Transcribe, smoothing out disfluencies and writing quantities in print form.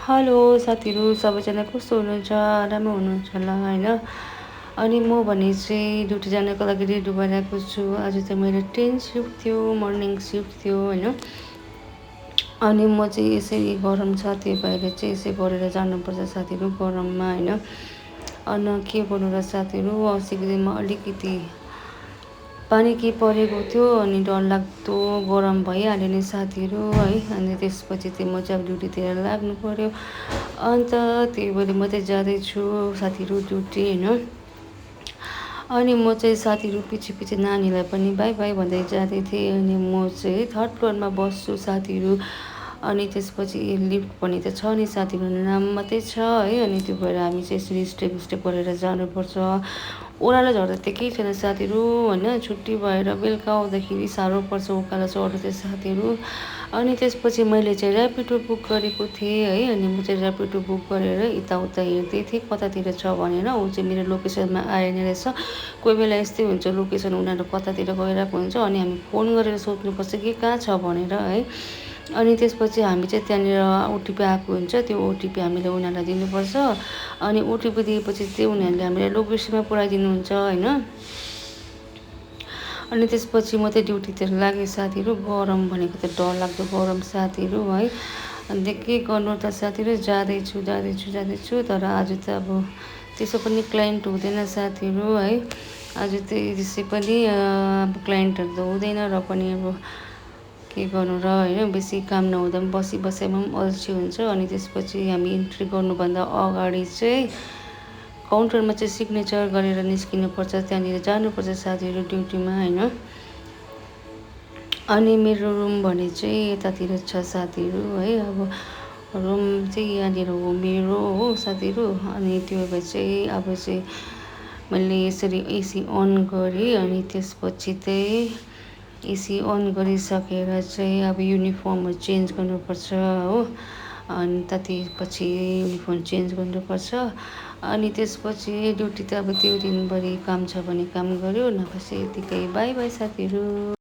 Hello साथीहरू, सबैजना कस्तो हुनुहुन्छ? राम्रो हुनुहुन्छ होला होइन। अनि म भने चाहिँ ड्युटी जानको लागि रेडी भइरहेको छु। आज चाहिँ मेरो 10 सिफ्ट थियो, मर्निङ सिफ्ट थियो होइन। अनि म चाहिँ यसरी गरम छ त्यही भएर चाहिँ यसै गरेर जानुपर्छ साथीहरू गरममा होइन। अनि के गर्नु र साथीहरू, अस्तिको दिनमा अलिकति पानी के परेको थियो अनि डरलाग्दो गरम भइहाल्यो नि साथीहरू है। अनि त्यसपछि चाहिँ म चाहिँ अब ड्युटीतिर लाग्नु पऱ्यो। अन्त त्यही भएर म चाहिँ जाँदैछु साथीहरू ड्युटी होइन। अनि म चाहिँ साथीहरू पछि पछि नानीलाई पनि बाई बाई भन्दै जाँदै थिएँ। अनि म चाहिँ 3rd फ्लोरमा बस्छु साथीहरू। अनि त्यसपछि लिफ्ट पनि त छ नि साथीहरू, नाम मात्रै छ है। अनि त्यो भएर हामी चाहिँ यसरी स्टेप स्टेप गरेर जानुपर्छ। ओह्रालो झर्दा त केही छैन साथीहरू होइन, छुट्टी भएर बेलुका आउँदाखेरि साह्रो पर्छ उकालो चढ्नु चाहिँ साथीहरू। अनि त्यसपछि मैले चाहिँ ऱ्यापिडो बुक गरेको थिएँ है। अनि म चाहिँ ऱ्यापिडो बुक गरेर यताउता हेर्दै थिएँ कतातिर छ भनेर। ऊ चाहिँ मेरो लोकेसनमा आएन रहेछ। कोही बेला यस्तै हुन्छ, लोकेसन उनीहरू कतातिर गइरहेको हुन्छ अनि हामी फोन गरेर सोध्नुपर्छ कि कहाँ छ भनेर है। अनि त्यसपछि हामी चाहिँ त्यहाँनिर ओटिपी आएको हुन्छ, त्यो ओटिपी हामीले उनीहरूलाई दिनुपर्छ। अनि ओटिपी दिएपछि चाहिँ उनीहरूले हामीलाई लोकेसनमा पुऱ्याइदिनुहुन्छ होइन। अनि त्यसपछि म चाहिँ ड्युटीतिर लागेँ साथीहरू। गरम भनेको त डरलाग्दो गरम साथीहरू है। अन्त के गर्नु त साथीहरू, जाँदैछु तर आज त अब त्यसो पनि क्लाइन्ट हुँदैन साथीहरू है। आज चाहिँ त्यसै पनि अब क्लाइन्टहरू त हुँदैन र पनि अब के गर्नु र होइन। बेसी काम नहुँदा पनि बसेमा पनि अल्छी हुन्छ। अनि त्यसपछि हामी इन्ट्री गर्नुभन्दा अगाडि चाहिँ काउन्टरमा चाहिँ सिग्नेचर गरेर निस्किनुपर्छ, त्यहाँनिर जानुपर्छ साथीहरू ड्युटीमा होइन। अनि मेरो रुम भने चाहिँ यतातिर छ साथीहरू है। अब रुम चाहिँ यहाँनिर हो मेरो हो साथीहरू। अनि त्यो भए चाहिँ अब चाहिँ मैले यसरी एसी अन गरेँ। अनि त्यसपछि चाहिँ एसी अन गरिसकेर चाहिँ अब युनिफर्महरू चेन्ज गर्नुपर्छ हो। अनि त्यसपछि युनिफर्म चेन्ज गर्नुपर्छ। अनि त्यसपछि ड्युटी त अब त्यो दिनभरि काम छ भने काम गऱ्यो, नभए चाहिँ यतिकै बाई बाई साथीहरू।